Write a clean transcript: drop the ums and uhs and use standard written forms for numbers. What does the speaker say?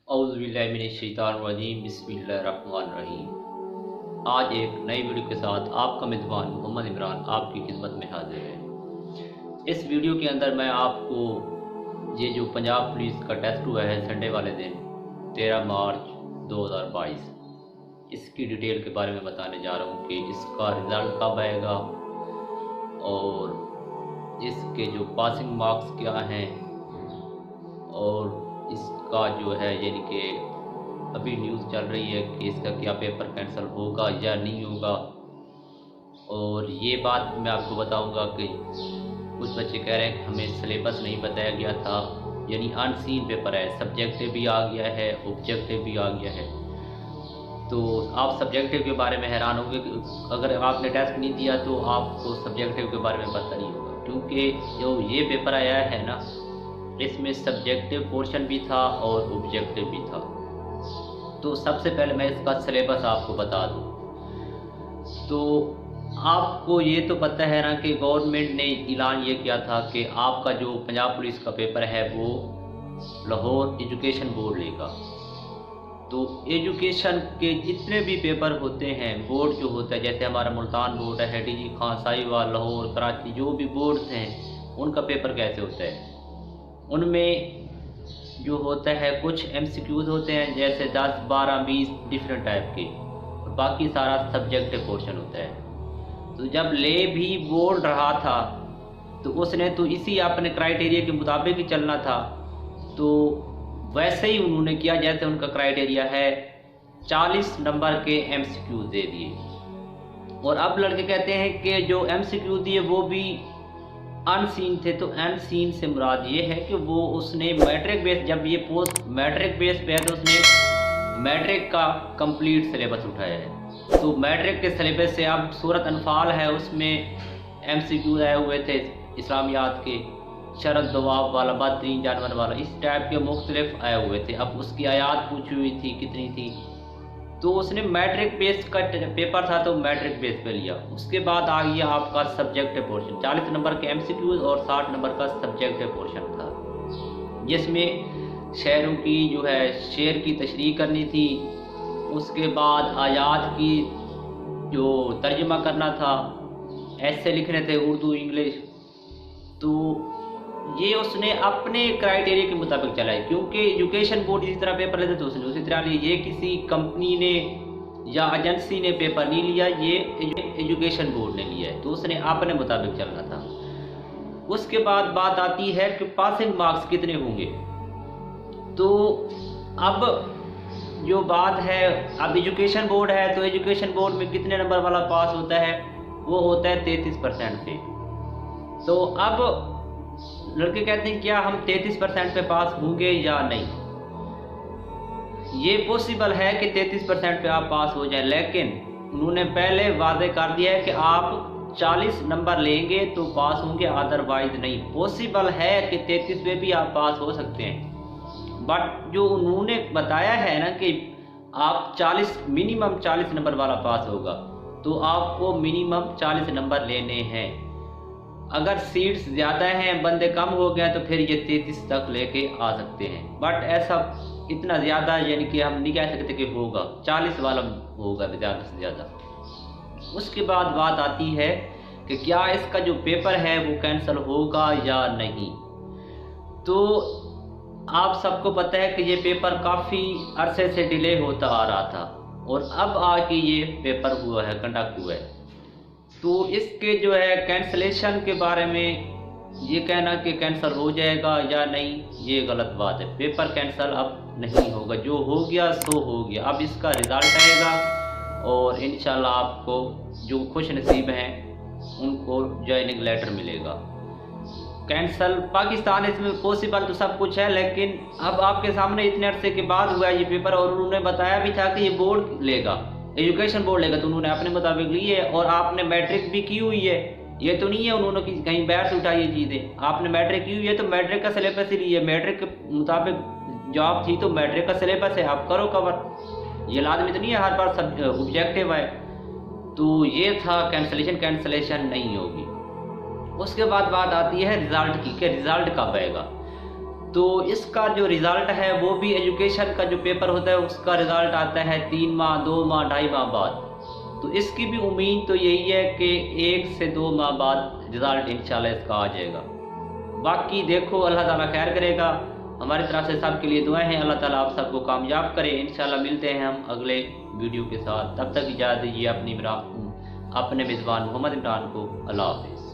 औज़ुबिल्लाहिमिनश्शैतानिर्रजीम बिस्मिल्लाहिर्रहमानिर्रहीम। आज एक नई वीडियो के साथ आपका मेज़बान मोहम्मद इमरान आपकी खिदमत में हाजिर है। इस वीडियो के अंदर मैं आपको ये जो पंजाब पुलिस का टेस्ट हुआ है संडे वाले दिन 13 मार्च 2022, इसकी डिटेल के बारे में बताने जा रहा हूँ कि इसका रिज़ल्ट कब आएगा और इसके जो पासिंग मार्क्स क्या हैं और इसका जो है यानी कि अभी न्यूज़ चल रही है कि इसका क्या पेपर कैंसिल होगा या नहीं होगा। और ये बात मैं आपको बताऊंगा कि कुछ बच्चे कह रहे हैं कि हमें सिलेबस नहीं बताया गया था, यानी अनसीन पेपर है, सब्जेक्टिव भी आ गया है, ऑब्जेक्टिव भी आ गया है। तो आप सब्जेक्टिव के बारे में हैरान होंगे कि अगर आपने टेस्ट नहीं दिया तो आपको सब्जेक्टिव के बारे में पता नहीं होगा, क्योंकि जो ये पेपर आया है ना, इसमें सब्जेक्टिव पोर्शन भी था और ऑब्जेक्टिव भी था। तो सबसे पहले मैं इसका सिलेबस आपको बता दूं। तो आपको ये तो पता है ना कि गवर्नमेंट ने ऐलान ये किया था कि आपका जो पंजाब पुलिस का पेपर है वो लाहौर एजुकेशन बोर्ड लेगा। तो एजुकेशन के जितने भी पेपर होते हैं, बोर्ड जो होता है, जैसे हमारा मुल्तान बोर्ड है, डीजी खान, साहिवाल, लाहौर, कराची, जो भी बोर्ड्स हैं उनका पेपर कैसे होता है, उनमें जो होता है कुछ एमसीक्यूज होते हैं, जैसे 10, 12, 20 डिफरेंट टाइप के, और बाकी सारा सब्जेक्टिव पोर्शन होता है। तो जब ले भी बोर्ड रहा था तो उसने तो इसी अपने क्राइटेरिया के मुताबिक ही चलना था। तो वैसे ही उन्होंने किया, जैसे उनका क्राइटेरिया है 40 नंबर के एमसीक्यूज दे दिए। और अब लड़के कहते हैं कि जो एमसीक्यू दिए वो भी अनसीन थे। तो अनसीन से मुराद ये है कि वो उसने मैट्रिक बेस, जब ये पोस्ट मैट्रिक बेस पे है तो उसने मैट्रिक का कंप्लीट सिलेबस उठाया है। तो मैट्रिक के सिलेबस से अब सूरत अनफाल है, उसमें एमसीक्यू आए हुए थे इस्लामियात के, शरद दवाब वाला, बदतरीन जानवर वाला, इस टाइप के मुख्तलिफ आए हुए थे। अब उसकी आयात पूछी हुई थी कितनी थी, तो उसने मैट्रिक बेस का पेपर था तो मैट्रिक बेस पे लिया। उसके बाद आ गया आपका सब्जेक्टिव पोर्शन, 40 नंबर के एमसीक्यूज और 60 नंबर का सब्जेक्टिव पोर्शन था, जिसमें शेरों की जो है शेर की तशरीह करनी थी। उसके बाद आयात की जो तर्जुमा करना था, ऐसे लिखने थे उर्दू इंग्लिश। तो ये उसने अपने क्राइटेरिया के मुताबिक चलाई, क्योंकि एजुकेशन बोर्ड इसी तरह पेपर लेते तो उसने उसी तरह लिया। ये किसी कंपनी ने या एजेंसी ने पेपर नहीं लिया, ये एजुकेशन बोर्ड ने लिया है, तो उसने अपने मुताबिक चलना था। उसके बाद बात आती है कि पासिंग मार्क्स कितने होंगे। तो अब जो बात है, अब एजुकेशन बोर्ड है तो एजुकेशन बोर्ड में कितने नंबर वाला पास होता है, वो होता है 33% पे। तो अब लड़के कहते हैं क्या हम 33% पे पास होंगे या नहीं। ये पॉसिबल है कि 33% पे आप पास हो जाए, लेकिन उन्होंने पहले वादे कर दिया है कि आप 40 नंबर लेंगे तो पास होंगे, अदरवाइज नहीं। पॉसिबल है कि 33 पे भी आप पास हो सकते हैं, बट जो उन्होंने बताया है ना कि आप 40 मिनिमम 40 नंबर वाला पास होगा, तो आपको मिनिमम 40 नंबर लेने हैं। अगर सीट्स ज़्यादा हैं, बंदे कम हो गए तो फिर ये 33 तक लेके आ सकते हैं, बट ऐसा इतना ज़्यादा यानी कि हम नहीं कह सकते कि होगा, 40 वाला होगा ज़्यादा से ज़्यादा। उसके बाद बात आती है कि क्या इसका जो पेपर है वो कैंसिल होगा या नहीं। तो आप सबको पता है कि ये पेपर काफ़ी अरसे से डिले होता आ रहा था और अब आके ये पेपर हुआ है, कंडक्ट हुआ है। तो इसके जो है कैंसलेशन के बारे में ये कहना कि कैंसिल हो जाएगा या नहीं, ये गलत बात है। पेपर कैंसिल अब नहीं होगा, जो हो गया सो हो गया। अब इसका रिज़ल्ट आएगा और इंशाल्लाह आपको जो खुश नसीब हैं उनको ज्वाइनिंग लेटर मिलेगा। कैंसिल पाकिस्तान इसमें पॉसिबल तो सब कुछ है, लेकिन अब आपके सामने इतने अरसे के बाद हुआ ये पेपर, और उन्होंने बताया भी था कि ये बोर्ड लेगा, एजुकेशन बोर्ड लेगा, तो उन्होंने अपने मुताबिक ली है। और आपने मैट्रिक भी की हुई है, ये तो नहीं है उन्होंने कहीं बाहर से उठाई ये चीज़ें। आपने मैट्रिक की हुई है तो मैट्रिक का सिलेबस ही लिया, मैट्रिक के मुताबिक जॉब थी तो मैट्रिक का सिलेबस है, आप करो कवर। ये लाजमी तो नहीं है हर बार सब ऑब्जेक्टिव है। तो ये था कैंसलेशन नहीं होगी। उसके बाद बात आती है रिज़ल्ट की कि रिज़ल्ट कब आएगा। تو اس کا جو رزلٹ ہے وہ بھی ایجوکیشن کا جو پیپر ہوتا ہے اس کا رزلٹ آتا ہے 3 ماہ 2 ماہ 2.5 ماہ بعد. تو اس کی بھی امید تو یہی ہے کہ 1 سے 2 ماہ بعد رزلٹ انشاءاللہ اس کا آ جائے گا. باقی دیکھو اللہ تعالیٰ خیر کرے گا. ہماری طرف سے سب کے لیے دعائیں ہیں. اللہ تعالیٰ آپ سب کو کامیاب کرے. انشاءاللہ ملتے ہیں ہم اگلے ویڈیو کے ساتھ. تب تک اجازت دیجیے اپنے میزبان محمد عمران کو. اللہ حافظ.